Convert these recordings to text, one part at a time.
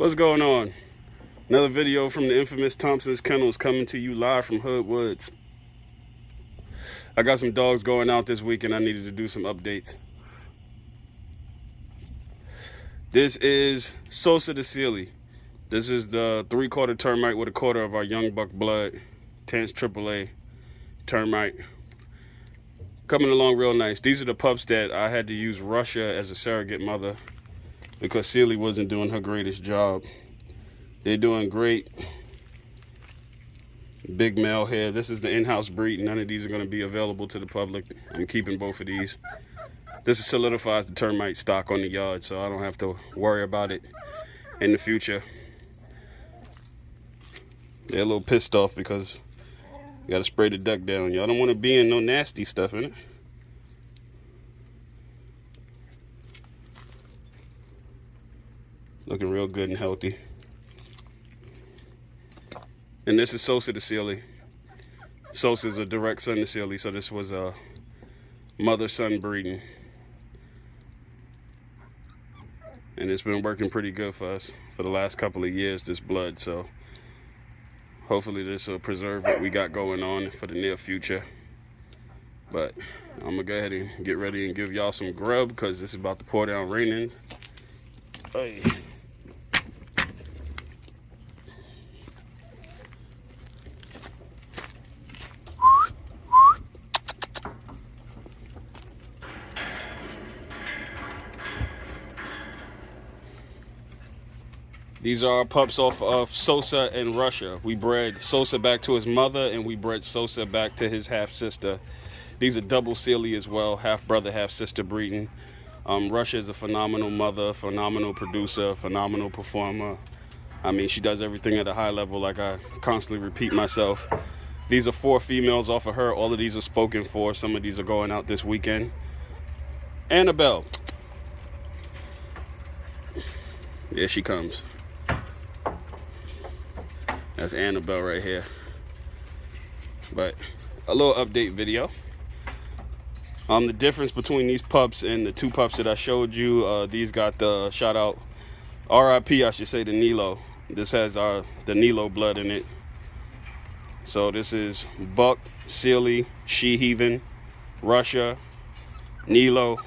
What's going on? Another video from the infamous Thompson'S Kennels coming to you live from Hood Woods. I got some dogs going out this week and I needed to do some updates. This is Sosa the Sealy. This is the 3/4 termite with 1/4 of our young buck blood. Tans AAA termite. Coming along real nice. These are the pups that I had to use Russia as a surrogate mother because Sealy wasn't doing her greatest job. They're doing great. Big male here. This is the in-house breed. None of these are going to be available to the public. I'm keeping both of these. This solidifies the termite stock on the yard, so I don't have to worry about it in the future. They're a little pissed off because you got to spray the deck down. Y'all don't want to be in no nasty stuff in it. Looking real good and healthy. And this is Sosa the Sealy. Sosa's a direct son to Sealy, so this was a mother-son breeding. And it's been working pretty good for us for the last couple of years, this blood, so hopefully this will preserve what we got going on for the near future. But I'm gonna go ahead and get ready and give y'all some grub because this is about to pour down raining. Hey. These are our pups off of Sosa in Russia. We bred Sosa back to his mother and we bred Sosa back to his half-sister. These are double Sealy as well, half-brother, half-sister breeding. Russia is a phenomenal mother, phenomenal producer, phenomenal performer. I mean, she does everything at a high level, like I constantly repeat myself. These are 4 females off of her. All of these are spoken for. Some of these are going out this weekend. Annabelle. Here she comes. That's Annabelle right here. But a little update video. The difference between these pups and the 2 pups that I showed you, these got the shout out RIP, I should say, to Nilo. This has the Nilo blood in it. So this is Buck, Sealy, She Heathen, Russia, Nilo,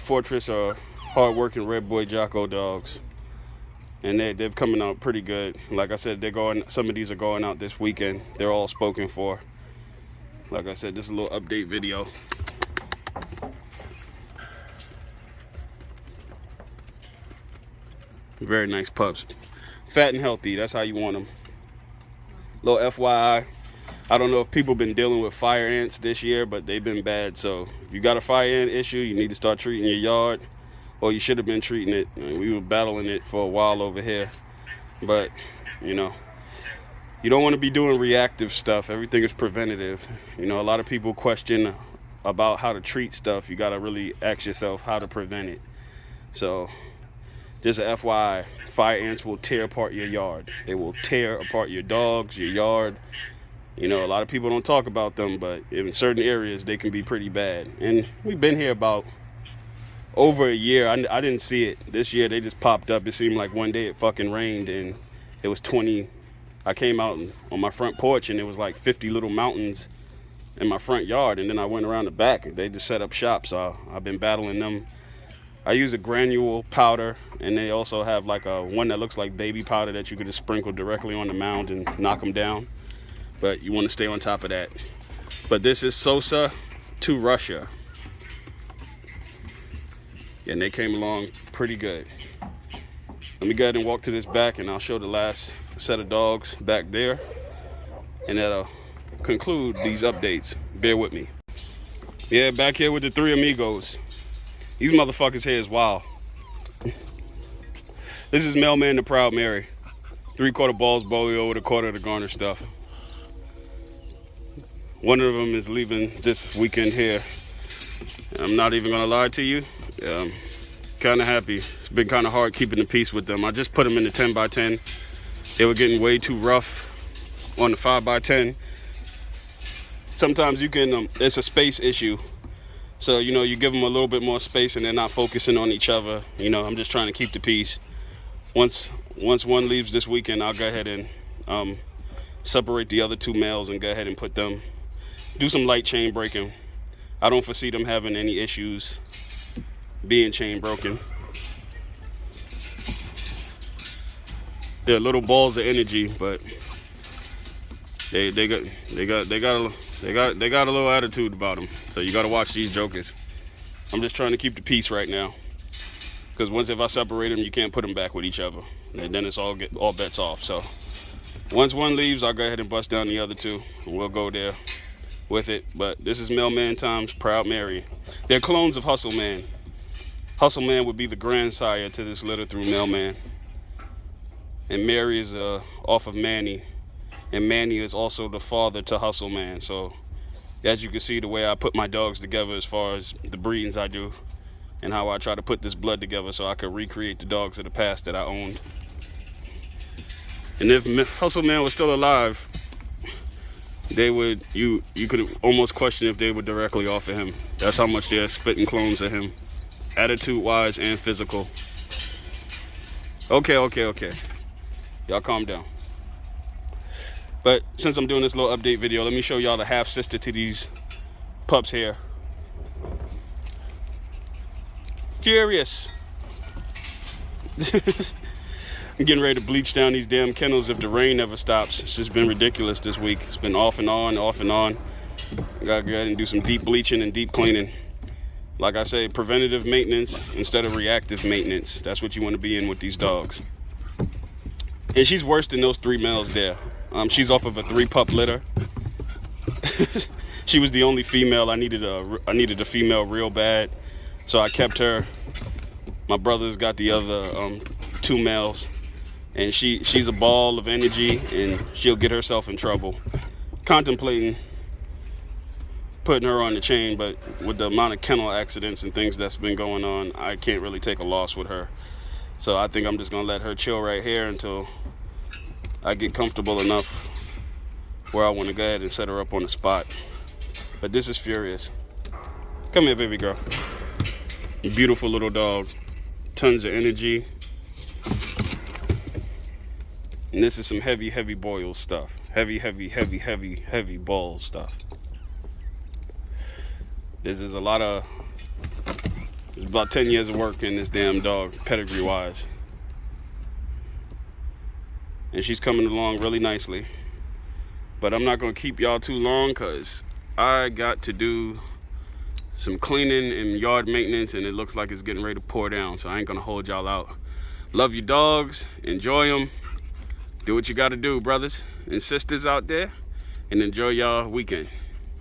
Fortress, hard-working Red Boy Jocko dogs. And they're coming out pretty good. Like I said, some of these are going out this weekend. They're all spoken for. Like I said, this is a little update video. Very nice pups. Fat and healthy, that's how you want them. Little FYI, I don't know if people been dealing with fire ants this year, but they've been bad. So if you got a fire ant issue, you need to start treating your yard. Or you should have been treating it. I mean, we were battling it for a while over here. But, you know, you don't want to be doing reactive stuff. Everything is preventative. You know, a lot of people question about how to treat stuff. You got to really ask yourself how to prevent it. So, just a FYI, fire ants will tear apart your yard. They will tear apart your dogs, your yard. You know, a lot of people don't talk about them, but in certain areas, they can be pretty bad. And we've been here about over a year. I didn't see it. This year they just popped up. It seemed like one day it fucking rained and it was 20. I came out on my front porch and there was like 50 little mountains in my front yard, and then I went around the back and they just set up shop. So I've been battling them. I use a granule powder, and they also have like one that looks like baby powder that you could just sprinkle directly on the mound and knock them down. But you want to stay on top of that. But this is Sosa to Russia. And they came along pretty good. Let me go ahead and walk to this back and I'll show the last set of dogs back there. And that'll conclude these updates. Bear with me. Yeah, back here with the 3 amigos. These motherfuckers here is wild. This is Mailman the Proud Mary. 3/4 balls bolio with 1/4 of the garner stuff. One of them is leaving this weekend here. And I'm not even gonna lie to you. I'm kind of happy. It's been kind of hard keeping the peace with them. I just put them in the 10x10. They were getting way too rough on the 5x10. Sometimes you can, it's a space issue. So, you know, you give them a little bit more space and they're not focusing on each other. You know, I'm just trying to keep the peace. once one leaves this weekend, I'll go ahead and separate the other 2 males and go ahead and put them, do some light chain breaking. I don't foresee them having any issues being chain broken. They're little balls of energy, but they got a little attitude about them. So you got to watch these jokers. I'm just trying to keep the peace right now, because once if I separate them, you can't put them back with each other, and then it's all bets off. So once one leaves, I'll go ahead and bust down the other 2, and we'll go there with it. But this is Mailman Tom's Proud Mary. They're clones of Hustle Man. Hustle Man would be the grandsire to this litter through Mailman, and Mary is off of Manny, and Manny is also the father to Hustle Man. So as you can see, the way I put my dogs together as far as the breedings I do, and how I try to put this blood together so I could recreate the dogs of the past that I owned. And if Hustle Man was still alive, they would, you could almost question if they were directly off of him. That's how much they're spitting clones of him, attitude wise and physical. Okay, y'all calm down. But since I'm doing this little update video, let me show y'all the half sister to these pups here. Furious. I'm getting ready to bleach down these damn kennels if the rain never stops. It's just been ridiculous this week. It's been off and on, off and on. I gotta go ahead and do some deep bleaching and deep cleaning. Like I say, preventative maintenance instead of reactive maintenance. That's what you want to be in with these dogs. And she's worse than those 3 males there. She's off of a 3-pup litter. She was the only female. I needed a female real bad, so I kept her. My brother's got the other 2 males, and she's a ball of energy, and she'll get herself in trouble. Contemplating putting her on the chain, but with the amount of kennel accidents and things that's been going on, I can't really take a loss with her. So I think I'm just gonna let her chill right here until I get comfortable enough where I want to go ahead and set her up on the spot. But this is Furious. Come here, baby girl. Beautiful little dog. Tons of energy. And this is some heavy boil stuff. Heavy ball stuff. This is a lot of, it's about 10 years of work in this damn dog, pedigree wise. And she's coming along really nicely. But I'm not gonna keep y'all too long, cause I got to do some cleaning and yard maintenance, and it looks like it's getting ready to pour down, so I ain't gonna hold y'all out. Love your dogs, enjoy them. Do what you gotta do, brothers and sisters out there, and enjoy y'all weekend.